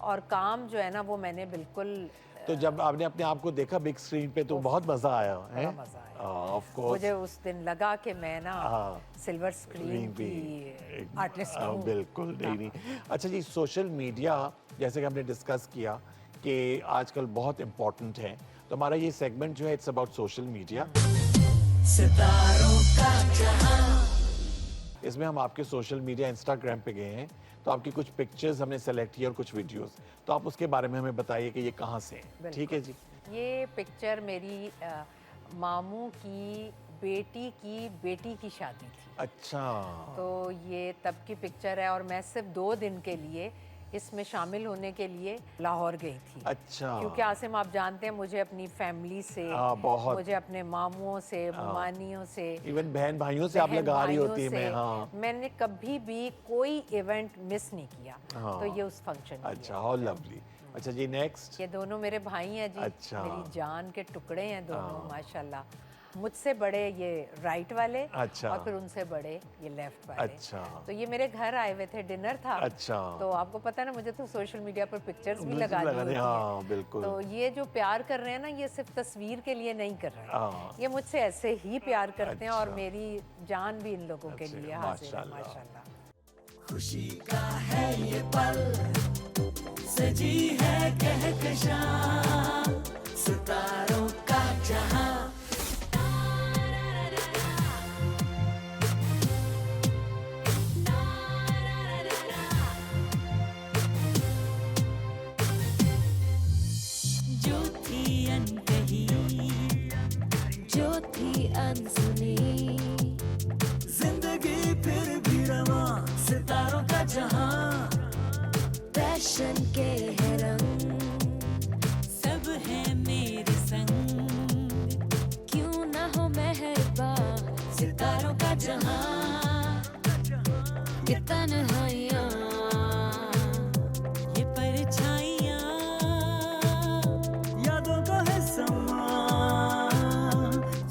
Speaker 3: और काम जो है ना वो मैंने बिल्कुल
Speaker 2: तो जब आपने अपने आप को देखा बिग स्क्रीन पे तो बहुत मजा आया है?
Speaker 3: बड़ा मजा आया।
Speaker 2: ऑफ कोर्स
Speaker 3: मुझे उस दिन लगा कि मैं ना
Speaker 2: हाँ।
Speaker 3: सिल्वर स्क्रीन की आर्टिस्ट हूँ।
Speaker 2: बिल्कुल नहीं। अच्छा जी, सोशल मीडिया जैसे कि हमने डिस्कस किया कि आजकल बहुत इम्पोर्टेंट है, तो हमारा ये सेगमेंट जो है इट्स अबाउट सोशल मीडिया।
Speaker 1: सितारों का जहां।
Speaker 2: इसमें हम आपके सोशल मीडिया इंस्टाग्राम पे गए हैं, तो आपकी कुछ पिक्चर्स हमने सेलेक्ट की और कुछ वीडियोस, तो आप उसके बारे में हमें बताइए कि ये कहाँ से है। ठीक है जी।
Speaker 3: ये पिक्चर मेरी मामू की बेटी की शादी थी।
Speaker 2: अच्छा
Speaker 3: तो ये तब की पिक्चर है और मैं सिर्फ 2 दिन के लिए इसमें शामिल होने के लिए लाहौर गई थी।
Speaker 2: अच्छा
Speaker 3: क्योंकि आसिम आप जानते हैं मुझे अपनी फैमिली से,
Speaker 2: बहुत
Speaker 3: मुझे अपने मामुओं से, मानियों से,
Speaker 2: इवन बहन भाइयों से आप
Speaker 3: बहन
Speaker 2: लगा रही
Speaker 3: भाइयों
Speaker 2: होती है।
Speaker 3: से
Speaker 2: मैं हाँ
Speaker 3: मैंने कभी भी कोई इवेंट मिस नहीं किया।
Speaker 2: हाँ।
Speaker 3: तो ये उस फंक्शन की
Speaker 2: अच्छा, हाउ लवली। अच्छा जी, नेक्स्ट।
Speaker 3: ये दोनों मेरे भाई हैं जी।
Speaker 2: अच्छा।
Speaker 3: मेरी जान के टुकड़े हैं दोनों माशाल्लाह। मुझसे बड़े ये राइट वाले
Speaker 2: अच्छा।
Speaker 3: और फिर उनसे बड़े ये लेफ्ट वाले।
Speaker 2: अच्छा।
Speaker 3: तो ये मेरे घर आए हुए थे, डिनर था।
Speaker 2: अच्छा।
Speaker 3: तो आपको पता है ना मुझे तो सोशल मीडिया पर पिक्चर्स भी
Speaker 2: बिल्कुल
Speaker 3: लगानी
Speaker 2: लगाने,
Speaker 3: होती
Speaker 2: हाँ,
Speaker 3: हैं।
Speaker 2: बिल्कुल।
Speaker 3: तो ये जो प्यार कर रहे हैं ना ये सिर्फ तस्वीर के लिए नहीं कर रहे हैं,
Speaker 2: हाँ।
Speaker 3: ये मुझसे ऐसे ही प्यार करते हैं और
Speaker 2: अच्छा।
Speaker 3: मेरी जान भी इन लोगों के
Speaker 2: अच्छा,
Speaker 3: लिए हाजिर है
Speaker 2: माशाल्लाह।
Speaker 3: माशाल्लाह।
Speaker 1: खुशी का है ये पल, सजी है कहकशां, सितारों का जहां।
Speaker 4: जो थी अनकही, जो थी अनसुनी,
Speaker 1: जिंदगी फिर भी रवा, सितारों का जहां।
Speaker 4: पैशन के है रंग, सब है मेरे संग, क्यों ना हो मेहरबान,
Speaker 1: सितारों का जहां।
Speaker 4: ये तन्हाइयाँ, ये परछाइयाँ,
Speaker 1: यादों का है समा,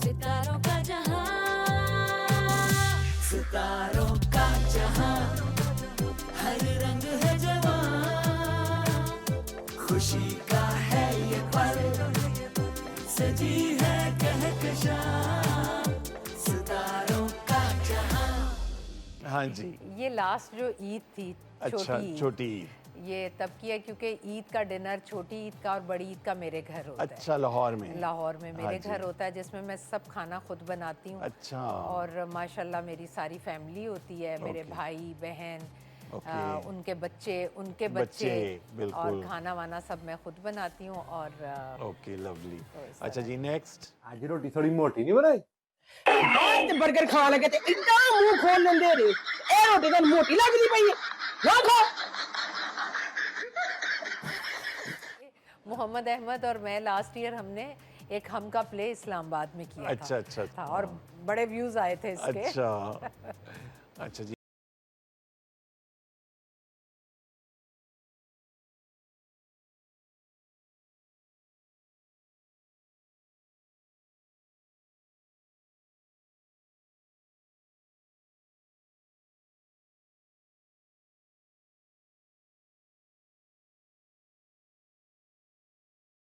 Speaker 4: सितारों का जहां,
Speaker 1: सितारों का जहां। हर रंग है जवां, खुशी का है ये पल, सजी है कहकशां, सितारों का जहां।
Speaker 2: हाँ जी।
Speaker 3: ये लास्ट जो ईद थी,
Speaker 2: अच्छा, छोटी ईद।
Speaker 3: ये तब की है क्योंकि ईद का डिनर छोटी ईद का और बड़ी ईद का मेरे घर होता है।
Speaker 2: अच्छा, लाहौर में।
Speaker 3: लाहौर में
Speaker 2: हाँ
Speaker 3: मेरे
Speaker 2: जी।
Speaker 3: घर होता है जिसमें मैं सब खाना खुद बनाती हूँ।
Speaker 2: अच्छा।
Speaker 3: और माशाल्लाह मेरी सारी फैमिली होती है, मेरे
Speaker 2: ओके।
Speaker 3: भाई बहन,
Speaker 2: ओके।
Speaker 3: उनके बच्चे, उनके
Speaker 2: बच्चे,
Speaker 3: बच्चे
Speaker 2: बिल्कुल।
Speaker 3: और खाना वाना सब मैं खुद बनाती हूँ। और
Speaker 2: ओके, लवली।
Speaker 3: इस
Speaker 2: अच्छा जी, नेक्स्ट।
Speaker 5: आज रोटी थोड़ी मोटी नहीं बनाई।
Speaker 6: आज ते बर्गर खान लगे ते इतना मुंह खोल लेंदे रे ए रोटी तो मोटी लगदी पई है ना खा।
Speaker 3: मोहम्मद अहमद और मैं लास्ट ईयर हमने एक हम का प्ले इस्लामाबाद में किया
Speaker 2: अच्छा, अच्छा,
Speaker 3: था और बड़े व्यूज आए थे इसके।
Speaker 2: अच्छा। अच्छा जी।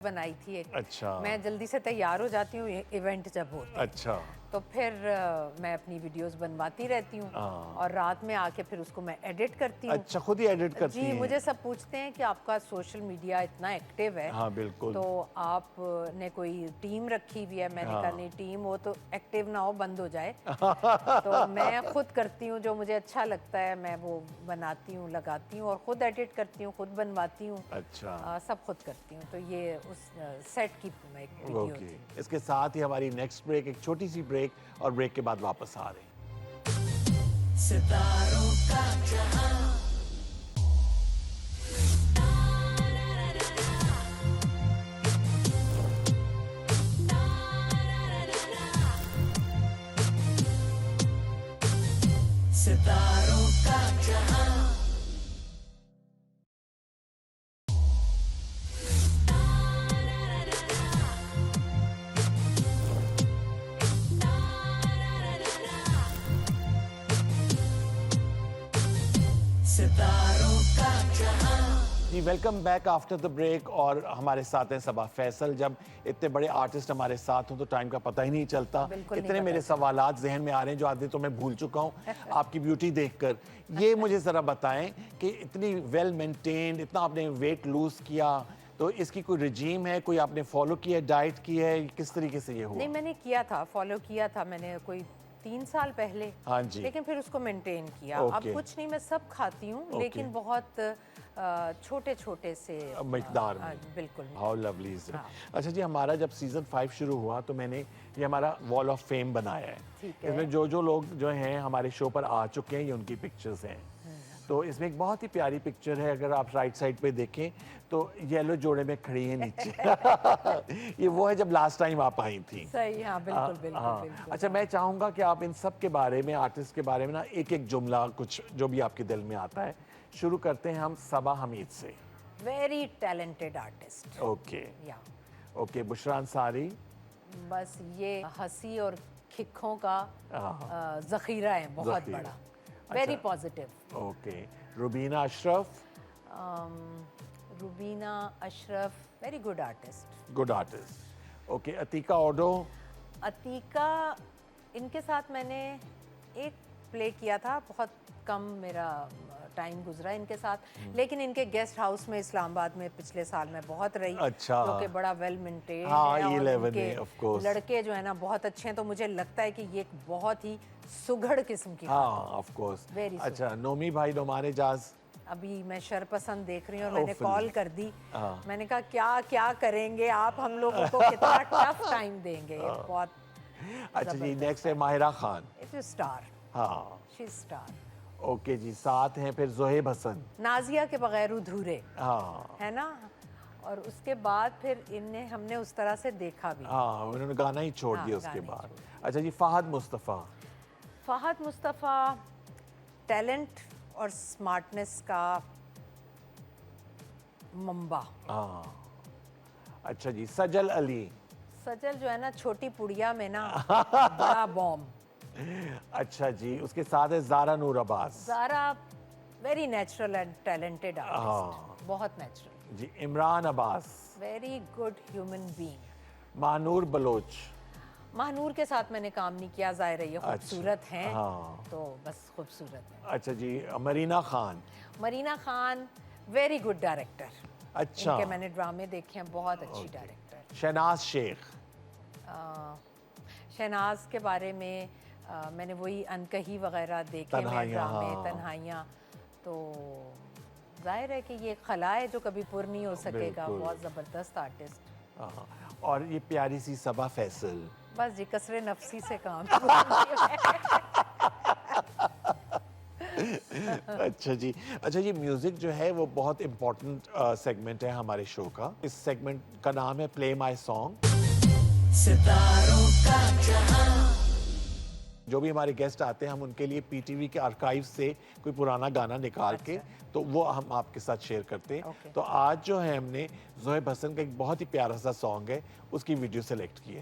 Speaker 3: बनाई थी एक।
Speaker 2: अच्छा।
Speaker 3: मैं जल्दी से तैयार हो जाती हूँ इवेंट जब होते हैं।
Speaker 2: अच्छा।
Speaker 3: तो फिर मैं अपनी वीडियोस बनवाती रहती हूँ
Speaker 2: हाँ।
Speaker 3: और रात में आके फिर उसको मैं एडिट करती हूँ।
Speaker 2: अच्छा, खुद ही एडिट करती
Speaker 3: जी,
Speaker 2: हैं?
Speaker 3: मुझे सब पूछते हैं कि आपका सोशल मीडिया इतना एक्टिव है,
Speaker 2: हाँ, बिल्कुल।
Speaker 3: तो आपने कोई टीम रखी हुई है? मैंने
Speaker 2: हाँ।
Speaker 3: कहा नहीं, टीम वो तो एक्टिव ना हो, बंद हो जाए। तो मैं खुद करती हूँ, जो मुझे अच्छा लगता है मैं वो बनाती हूँ, लगाती हूँ और खुद एडिट करती हूँ, खुद बनवाती हूँ।
Speaker 2: अच्छा।
Speaker 3: सब खुद करती हूँ। तो ये उस सेट की एक वीडियो
Speaker 2: ओके,
Speaker 3: थी।
Speaker 2: इसके साथ ही हमारी नेक्स्ट ब्रेक, एक छोटी सी ब्रेक, और ब्रेक के बाद वापस आ रहे हैं।
Speaker 1: सितारों का जहां। सितारों का जहां सितारों का जहां
Speaker 2: जी welcome back after the break. और हमारे साथ हैं सबा फैसल। जब इतने बड़े आर्टिस्ट हमारे साथ हों तो टाइम का पता ही नहीं चलता।
Speaker 3: बिल्कुल नहीं
Speaker 2: इतने
Speaker 3: पता
Speaker 2: मेरे सवालात जहन में आ रहे हैं जो आधे तो मैं भूल चुका हूँ आपकी ब्यूटी देखकर। ये मुझे ज़रा बताएं कि इतनी वेल मेंटेन्ड, इतना आपने वेट लूज किया, तो इसकी कोई रिजीम है, कोई आपने फॉलो किया है, डाइट की है, किस तरीके से ये हुआ?
Speaker 3: नहीं, मैंने किया था, फॉलो किया था मैंने कोई 3 साल पहले।
Speaker 2: हाँ जी।
Speaker 3: लेकिन फिर उसको मेंटेन किया। अब
Speaker 2: ओके।
Speaker 3: कुछ नहीं, मैं सब खाती हूँ, लेकिन बहुत छोटे छोटे से
Speaker 2: मिकदार में।
Speaker 3: बिल्कुल।
Speaker 2: How lovely is it.
Speaker 3: हाँ।
Speaker 2: अच्छा जी, हमारा जब सीजन 5 शुरू हुआ तो मैंने ये हमारा वॉल ऑफ फेम बनाया है।
Speaker 3: ठीक है।
Speaker 2: इसमें जो जो लोग जो हैं हमारे शो पर आ चुके हैं, ये उनकी पिक्चर्स हैं। तो इसमें एक बहुत ही प्यारी पिक्चर है, अगर आप राइट साइड पे देखें तो येलो जोड़े में खड़ी है नीचे। ये वो है जब लास्ट टाइम आप आई थी।
Speaker 3: सही, हाँ बिल्कुल बिल्कुल
Speaker 2: हाँ।
Speaker 3: बिल्कुल।
Speaker 2: अच्छा, मैं चाहूँगा कि आप इन सब के बारे में, आर्टिस्ट के बारे में ना एक एक जुमला कुछ जो भी आपके दिल में आता है। शुरू करते हैं हम सबा हमीद से।
Speaker 3: Very talented artist.
Speaker 2: ओके
Speaker 3: या
Speaker 2: ओके। बुशरा अंसारी।
Speaker 3: बस ये हंसी और खिक्कों का जखीरा है बहुत
Speaker 2: जखीरा।
Speaker 3: बड़ा। Very positive.
Speaker 2: Okay. Rubina Ashraf.
Speaker 3: Rubina Ashraf, very good artist.
Speaker 2: Good artist. Okay. Atiqa Odho.
Speaker 3: Atiqa, इनके साथ मैंने एक प्ले किया था, बहुत कम मेरा टाइम गुजरा इनके साथ, लेकिन इनके गेस्ट हाउस में इस्लामाबाद में पिछले साल मैं बहुत रही।
Speaker 2: अच्छा।
Speaker 3: जो कि बड़ा वेल मेंटेन
Speaker 2: हाँ,
Speaker 3: है और
Speaker 2: 11
Speaker 3: इनके
Speaker 2: है, of course।
Speaker 3: लड़के जो है ना बहुत अच्छे हैं, तो मुझे लगता है कि ये एक बहुत ही सुघड़ किस्म की
Speaker 2: हाँ ऑफ कोर्स।
Speaker 3: Very
Speaker 2: अच्छा, नोमी भाई नोमान एजाज।
Speaker 3: अभी मैं शरपसंद देख रही हूँ और
Speaker 2: Oh,
Speaker 3: मैंने
Speaker 2: फिल्म।
Speaker 3: कॉल कर दी।
Speaker 2: हाँ।
Speaker 3: मैंने कहा क्या क्या करेंगे आप हम लोगों को, कितना टफ टाइम देंगे। ये बहुत
Speaker 2: अच्छा जी, नेक्स्ट है Mahira Khan.
Speaker 3: It is star,
Speaker 2: हाँ।
Speaker 3: She star.
Speaker 2: ओके जी, साथ हैं फिर जोहेब हसन।
Speaker 3: नाजिया के बगैर अधूरे,
Speaker 2: हाँ
Speaker 3: है ना। और उसके बाद फिर इन्हें हमने उस तरह से देखा भी।
Speaker 2: हाँ, उन्होंने गाना ही छोड़
Speaker 3: हाँ,
Speaker 2: दिया उसके
Speaker 3: गाना ही
Speaker 2: बाद।
Speaker 3: छोड़
Speaker 2: अच्छा जी, फहद मुस्तफ़ा।
Speaker 3: फहद मुस्तफ़ा टैलेंट और स्मार्टनेस का मंबा।
Speaker 2: हाँ। अच्छा जी, सजल अली।
Speaker 3: सजल जो है ना, छोटी पुड़िया में ना बड़ा बॉम्ब।
Speaker 2: अच्छा जी, उसके साथ है Zara Noor Abbas.
Speaker 3: Zara very natural and talented
Speaker 2: हाँ।
Speaker 3: आर्टिस्ट, बहुत नेचुरल।
Speaker 2: जी, Imran Abbas.
Speaker 3: Very good human being.
Speaker 2: Mahnoor Baloch.
Speaker 3: Mahnoor के साथ मैंने काम नहीं किया, ज़ाहिर है ये खूबसूरत हैं,
Speaker 2: हाँ।
Speaker 3: तो बस खूबसूरत है।
Speaker 2: अच्छा जी, Marina Khan.
Speaker 3: Marina Khan very good director.
Speaker 2: अच्छा।
Speaker 3: इनके मैंने ड्रामे देखे हैं, बहुत अच्छी डायरेक्टर।
Speaker 2: शहनाज शेख।
Speaker 3: शहनाज के बारे में मैंने वही अनकही वगैरह देखे हैं
Speaker 2: तन्हाइयाँ,
Speaker 3: ड्रामे,
Speaker 2: हाँ।
Speaker 3: तन्हाइयाँ। तो जाहिर है कि ये खला है जो कभी पूर्ण नहीं हो सकेगा।
Speaker 2: बिल्कुल।
Speaker 3: बहुत ज़बरदस्त आर्टिस्ट।
Speaker 2: हाँ। और ये प्यारी सी सबा फैसल।
Speaker 3: बस जी कसरे नफसी से काम।
Speaker 2: अच्छा जी। अच्छा जी, म्यूजिक जो है वो बहुत इम्पोर्टेंट सेगमेंट है हमारे शो का। इस सेगमेंट का नाम है प्ले माय सॉन्ग।
Speaker 1: सितारों का जहां
Speaker 2: जो भी हमारे गेस्ट आते हैं हम उनके लिए पीटीवी के आर्काइव से कोई पुराना गाना निकाल के तो वो हम आपके साथ शेयर करते हैं।
Speaker 3: Okay।
Speaker 2: तो आज जो है हमने जोहेब हसन का एक बहुत ही प्यारा सा सॉन्ग है, उसकी वीडियो सेलेक्ट की है।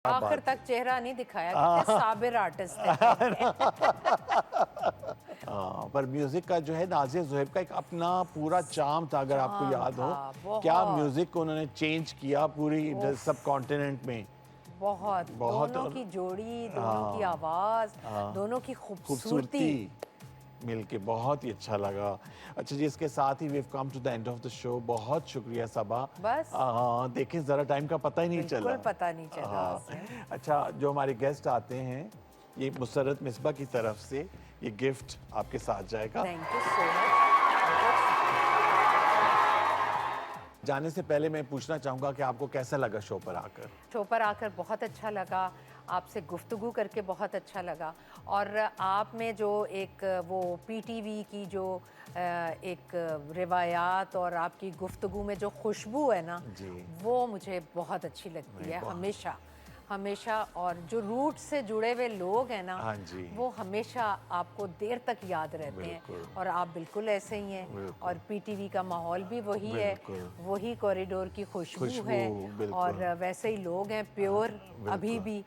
Speaker 3: आखिर तक चेहरा नहीं दिखाया, कितने साबिर आर्टिस्ट है।
Speaker 2: पर म्यूजिक का जो है नाज़िया ज़ुहैब का एक अपना पूरा चार्म था, अगर आपको याद हो।
Speaker 3: था,
Speaker 2: क्या
Speaker 3: बहुत।
Speaker 2: म्यूजिक को उन्होंने चेंज किया पूरी सब कॉन्टिनेंट में।
Speaker 3: बहुत दोनों की जोड़ी, दोनों की आवाज, दोनों की खूबसूरती
Speaker 2: मिलके बहुत ही अच्छा लगा। अच्छा जी, इसके साथ ही we have come to the end of the show. बहुत शुक्रिया सबा।
Speaker 3: बस।
Speaker 2: देखें जरा टाइम का पता ही नहीं चला।
Speaker 3: बिल्कुल पता नहीं चला
Speaker 2: हाँ।
Speaker 3: उससे।
Speaker 2: अच्छा, जो हमारे गेस्ट आते हैं, ये मुसर्रत मिसबा की तरफ से ये गिफ्ट आपके साथ जाएगा।
Speaker 3: Thank you so much.
Speaker 2: जाने से पहले मैं पूछना चाहूँगा कि आपको कैसा लगा शो पर आकर?
Speaker 3: शो पर आकर बहुत अच्छा लगा, आपसे गुफ्तगू करके बहुत अच्छा लगा, और आप में जो एक वो पीटीवी की जो एक रिवायात और आपकी गुफ्तगू में जो खुशबू है ना,
Speaker 2: जी।
Speaker 3: वो मुझे बहुत अच्छी लगती है हमेशा हमेशा। और जो रूट से जुड़े हुए लोग हैं ना,
Speaker 2: हाँ जी।
Speaker 3: वो हमेशा आपको देर तक याद रहते हैं,
Speaker 2: बिल्कुल।
Speaker 3: और आप बिल्कुल ऐसे ही हैं।
Speaker 2: बिल्कुल।
Speaker 3: और पीटीवी का माहौल भी वही है,
Speaker 2: बिल्कुल।
Speaker 3: वही कॉरिडोर की खुशबू
Speaker 2: खुशबू,
Speaker 3: है,
Speaker 2: बिल्कुल।
Speaker 3: और वैसे ही लोग हैं प्योर
Speaker 2: बिल्कुल।
Speaker 3: अभी भी,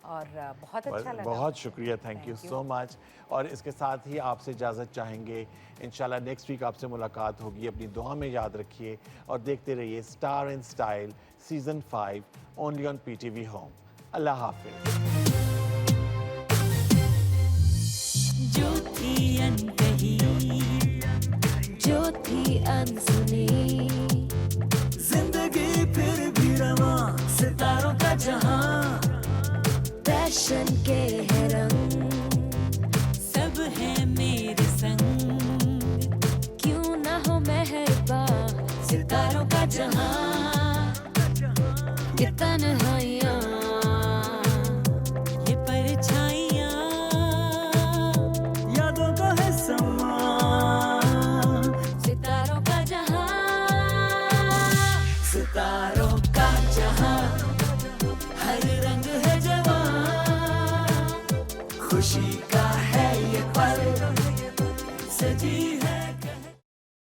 Speaker 3: और बहुत अच्छा लगा।
Speaker 2: बहुत शुक्रिया, थैंक यू सो मच। और इसके साथ ही आपसे इजाज़त चाहेंगे। इंशाल्लाह नेक्स्ट वीक आपसे मुलाकात होगी। अपनी दुआ में याद रखिए और देखते रहिए star in style season 5 only on PTV home. अल्लाह हाफिज़।
Speaker 4: जो थी अनकही, जो थी अनसुनी,
Speaker 1: जिंदगी फिर भी रवा, सितारों का जहां,
Speaker 4: पैशन के है रंग, सब है मेरे संग, क्यों ना हो मेहरबान,
Speaker 1: सितारों का जहां,
Speaker 4: ये तन्हाइयाँ